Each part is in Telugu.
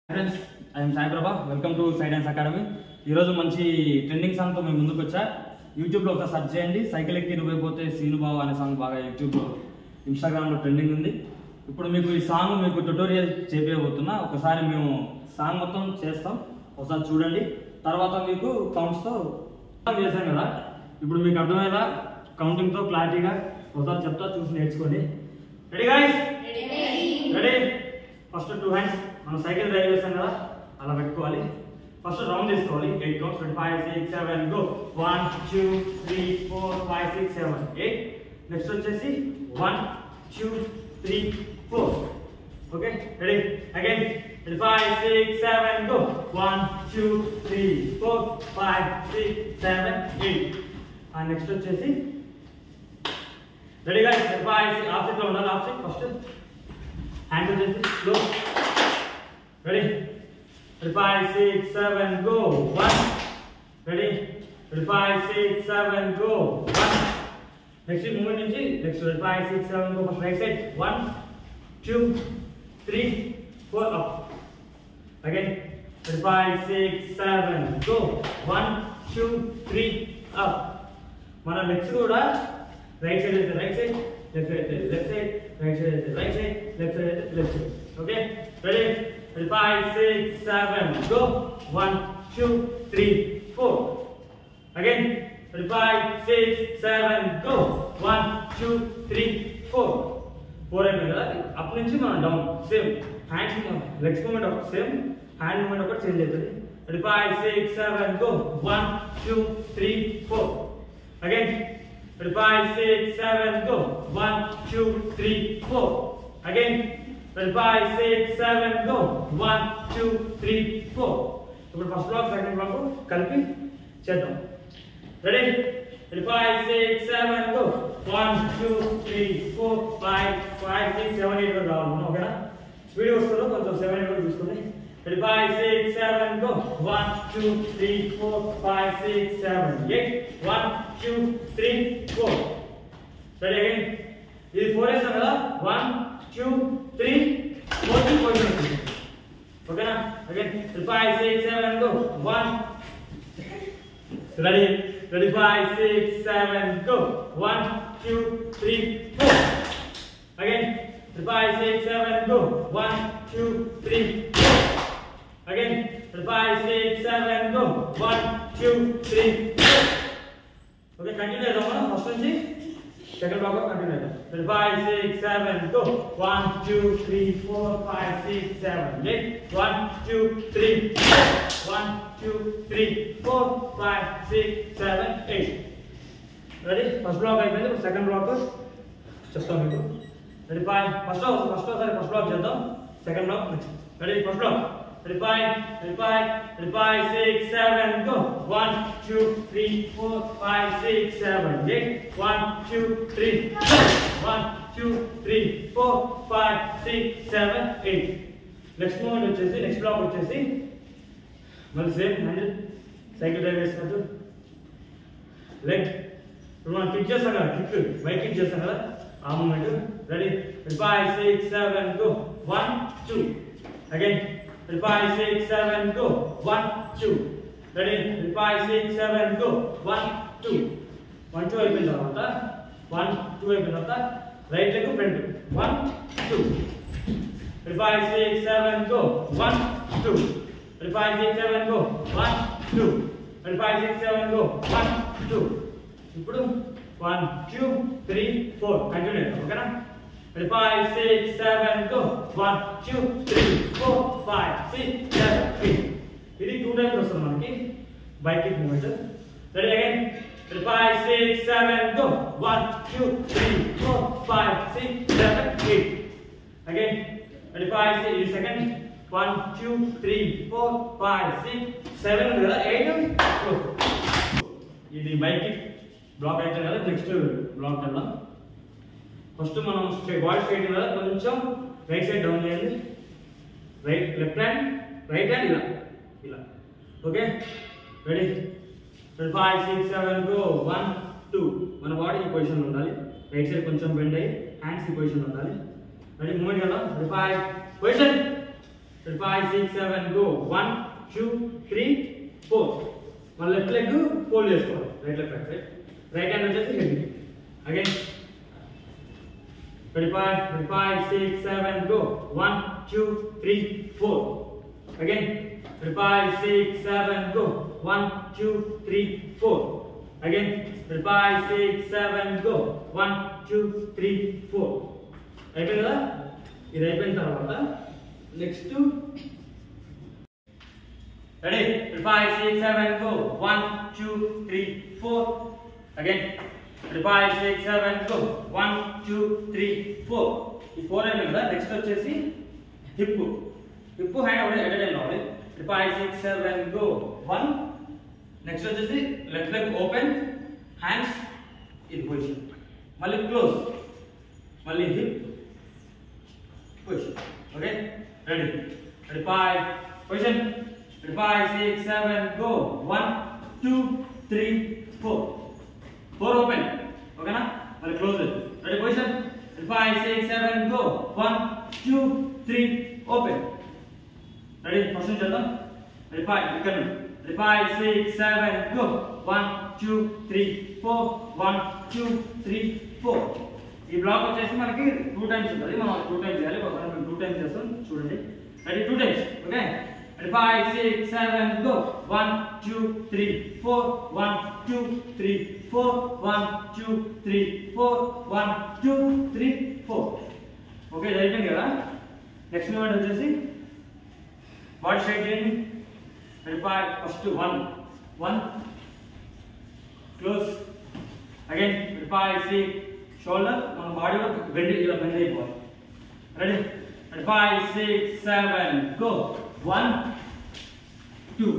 Friends I'm Sai Prabha. Welcome to Sai dance academy. ఈరోజు మంచి ట్రెండింగ్ సాంగ్తో మేము ముందుకు వచ్చా. యూట్యూబ్లో ఒక సెర్చ్ చేయండి, సైకిల్ ఎక్కి నువ్వైపోతే సీను బావ అనే సాంగ్ బాగా యూట్యూబ్లో ఇన్స్టాగ్రామ్లో ట్రెండింగ్ ఉంది. ఇప్పుడు మీకు ఈ సాంగ్ మీకు ట్యుటోరియల్ చేయబోతున్నా. ఒకసారి మేము సాంగ్ మొత్తం చేస్తాం, ఒకసారి చూడండి. తర్వాత మీకు కౌంట్స్తో చేశాం కదా, ఇప్పుడు మీకు అర్థమయ్యేలా కౌంటింగ్తో క్లారిటీగా ఒకసారి చెప్తా, చూసి నేర్చుకోండి. Ready guys? Ready? First 2 hands మనం సైకిల్ డ్రైవ్ చేస్తాం కదా, అలా పెట్టుకోవాలి. ఫస్ట్ రౌండ్ తీసుకోవాలి. 8 కౌంట్స్. 5 6 7 గో. 1 2 3 4 5 6 7 8. నెక్స్ట్ వచ్చేసి 1 2 3 4. Okay, ready? Again 5 6 7 go. 1 2 3 4 5 6 7 8. And next వచ్చేసి రెడీ గైస్? 5 ఆఫ్ లో ఉండాలి. ఆఫ్ ఫస్ట్ హ్యాండ్ వచ్చేసి slow. Ready? 5 6 7 go. 1. Ready? 5 6 7 go. 1. Next moment నుంచి next 5 6 7 go. First right side 1 2 3 4 up. Again 5 6 7 go. 1 2 3 up. మన లెగ్స్ కూడా రైట్ సైడ్ అయితే రైట్ సైడ్, లెఫ్ట్ సైడ్ అయితే లెఫ్ట్ సైడ్, రైట్ సైడ్ అయితే రైట్ సైడ్, లెఫ్ట్ సైడ్ అయితే left side. Okay, ready? 5 6 7 go. 1 2 3 4. Again 5 6 7 go. 1 2 3 4. 4 అయిపోయింది కదా. అప్ నుంచి మనం down same hands legs movement ఒక సేమ్, హ్యాండ్ మూమెంట్ ఒకటి చేంజ్ అవుతుంది. 5 6 7 go. 1 2 3 4. Again 5 6 7 go. 1 2 3 4. Again 5 6 7 go. 1 2 3 4. ఇప్పుడు ఫస్ట్ బ్లాక్ సెకండ్ బ్లాక్ కలిపి చేద్దాం. రెడీ? 5 6 7 go. 1 2 3 4 5 5 6 7 8 వరకు రావాలి. ఓకేనా? స్పీడ్ వస్తుందో కొంచెం 7 8 వరకు చూసుకోండి. 5 6 7 go. 1 2 3 4 5 6 7 8. 1 2 3 4. రెడీ? అగైన్ ఇది 4 వేస్తాం కదా. 1 2 3 4 పొజిషన్. ఓకేనా? Again 5 6 7 go. 1. Ready? 5 6 7 go. 1 2 3 4. Again 5 6 7 go. 1 2 3 4. Again 5 6 7 go. 1 2 3 4. Okay, continue చేద్దాం మనం ఫస్ట్ నుంచి సెకండ్ బ్లాక్ కంటిన్యూ చేద్దాం. 5 6 7 go. 1 2 3 4 5 6 7 8. 1 2 3 4. 1 2 3 4 5 6 7 8. రెడీ? ఫస్ట్ బ్లాక్ అయిపోయింది. సెకండ్ బ్లాక్ చేస్తాం మీకు. రెడీ? ఫస్ట్ బ్లాక్ చేద్దాం. Second block next. Ready? First block 5 6 7 go. 1 2 3 4 5 6 7 8. 1 2 3 1 2 3 4 5 6 7 8. Next movement వచ్చేసి నెక్స్ట్ బ్లాక్ వచ్చేసి మళ్ళీ సేమ్ హ్యాండిల్ సైకిల్ డ్రైవ్ వేసినట్టు లెగ్. ఇప్పుడు మనం కిక్ చేస్తాం కదా, కిక్ బైక్ కిక్ చేస్తాం కదా, ఆ movement. Ready? 5 6 7 go. 1 2. Again 5 6 7 go. 1 2. Ready? 5 6 7 go. 1 2. 1 2 అయిపోయిన తర్వాత 1 2 అయిపోయిన తర్వాత right leg front 1 2. 5 6 7 go. 1 2. 5 6 7 go. 1 2. 5 6 7 go. 1 2. ఇప్పుడు 1 2 3 4 కంటిన్యూ చేద్దాం. ఓకేనా? 5 6 7 go. 1 2 3 4 5 6 7 8. ఇది 2 టైమ్స్ వస్తుంది మనకి bike kick movement. Ready? Again 5 6 7 go. 1 2 3 4 5 6 7 8. Again 5 6 ఇది సెకండ్ 1 2 3 4 5 6 7 కదా 8. ఇది బైక్ కిక్ బ్లాక్ అయితే కదా. నెక్స్ట్ బ్లాక్ వెళ్దాం. ఫస్ట్ మనం బాడీ స్ట్రైట్ కదా, కొంచెం రైట్ సైడ్ డౌన్ చేయండి. లెఫ్ట్ హ్యాండ్ రైట్ హ్యాండ్ ఇలా ఇలా. Okay, ready? 5 6 7 go. 1 2. మన బాడీ ఈ పొజిషన్లో ఉండాలి. రైట్ సైడ్ కొంచెం బెండ్ అయ్యి హ్యాండ్స్ ఈ పొజిషన్లో ఉండాలి. రెడీ? మూమెంట్ వెళ్దాం. 5 పొజిషన్ ready 5 6 7 go 1 2 3 4 మన లెఫ్ట్ లెగ్ ఫోల్డ్ చేసుకోవాలి రైట్ లెగ్ రైట్ హ్యాండ్ వచ్చేసి head again ready 5 6 7 go 1 2 3 4 again ready 5 6 7 go 1 2 3 4 again ready 5 6 7 go 1 2 3 4 అయిపోయింది కదా ఇది అయిపోయిన తర్వాత next ready 5 6 7 go 1 2 3 4 again 5 6 7 go 1 2 3 4 ఈ 4 అయిపోయింది కదా నెక్స్ట్ వచ్చేసి హిప్ హ్యాండ్ ఒకటి ఎట్ టైం రావాలి 5 6 7 go 1 నెక్స్ట్ వచ్చేసి left leg open hands in position మళ్ళీ క్లోజ్ మళ్ళీ hip position okay ready 5 position 5 6 7 go 1 2 3 4 4 open ఓకేనా మరి close ready position 5 6 7 go 1 2 3 open ready first నుంచి చేద్దాం రెడీ 5 ఇక్కడ రెడీ 5 6 7 go 1 2 3 4 1 2 3 4 ఈ బ్లాక్ వచ్చేసి మనకి 2 టైమ్స్ ఉంటుంది మనం 2 టైమ్స్ చేయాలి మనం 2 టైమ్స్ చేస్తాం చూడండి ready 2 times okay ready 5 6 7 go 1 2 3 4 1 2 3 4 1 2 3 4 1 2 3 4 okay ఇది అయిపోయింది కదా నెక్స్ట్ మూమెంట్ వచ్చేసి బాడీ స్ట్రైట్ చేయండి ready 5 first 1 close again ready 5 6 shoulder మన బాడీలో బెండ్ ఇలా బెండ్ అయిపోవాలి రెడీ 5 6 7 go 1 2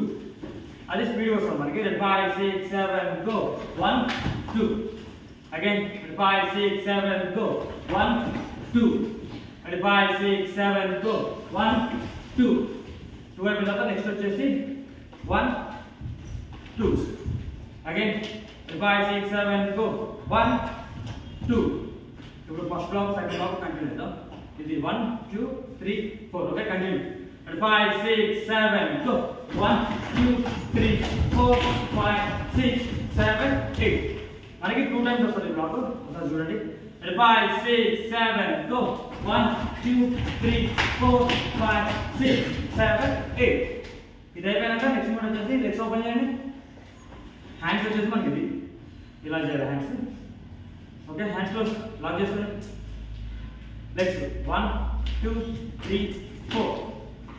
అది స్పీడ్ వస్తుంది మనకి 5 6 7 go 1 2 అగైన్ 5 6 7 go 1 2 5 6 7 go 1 2 2 అయిపోయిన తర్వాత నెక్స్ట్ వచ్చేసి 1 2 అగైన్ 5 6 7 go 1 2 ఇప్పుడు first block second block continue చేద్దాం ఇది 1 2 3 4 ఓకే కంటిన్యూ 5 6 7 go 1 2 3 4 5 6 7 8 మనకి 2 టైమ్స్ వస్తుంది బ్లాక్ ఒకసారి చూడండి 5 6 7 go 1 2 3 4 5 6 7 8 ఇది అయిపోయాక నెక్స్ట్ మూమెంట్ వచ్చేసి లెగ్స్ ఓపెన్ చేయండి హ్యాండ్స్ వచ్చేసి మనకి ఇది ఇలా చేయాలి hands okay hands close lock చేసుకోండి legs 1 2 3 4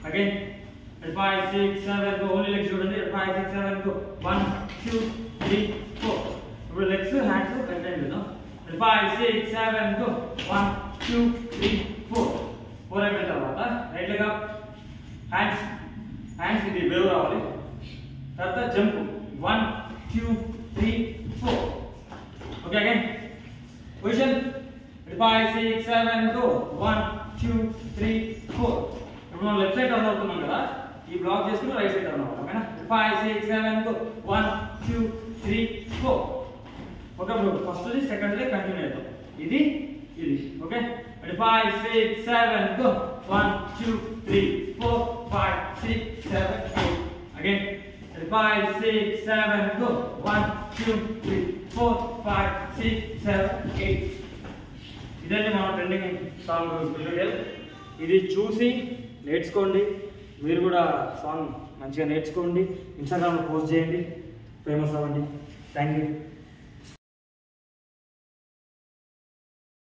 again 5 6 7 go only legs చూడండి 5 6 7 go 1 2 3 4 ఇప్పుడు లెగ్స్ హ్యాండ్స్ కంటిన్యూ చేద్దాం 5 6 7 go 1 2 3 4 4 అయిపోయిన తర్వాత రైట్ లెగ్ అప్ హ్యాండ్స్ ఇది వేవ్ రావాలి తర్వాత jump 1 2 3 4 okay again position 5 6 7 go 1 2 3 4 ఇప్పుడు మనం లెఫ్ట్ సైడ్ టర్న్ అవుతున్నాం కదా ఈ బ్లాక్ చేసుకుని రైట్ సైడ్ టర్న్ అవ్వాలి ఓకేనా 5 6 7 go 1 2 3 4 okay bro first the second the continue చేద్దాం ఇది ఓకే 5 6 7 go 1 2 3 4 5 6 7 8 అగైన్ 5 6 7 go 1 2 3 4 5 6 7 8 ఇదండి మన ట్రెండింగ్ సాంగ్ ట్యూటోరియల్ ఇది చూసి నేర్చుకోండి మీరు కూడా సాంగ్ మంచిగా నేర్చుకోండి ఇన్స్టాగ్రామ్లో పోస్ట్ చేయండి ఫేమస్ అవ్వండి థ్యాంక్ యూ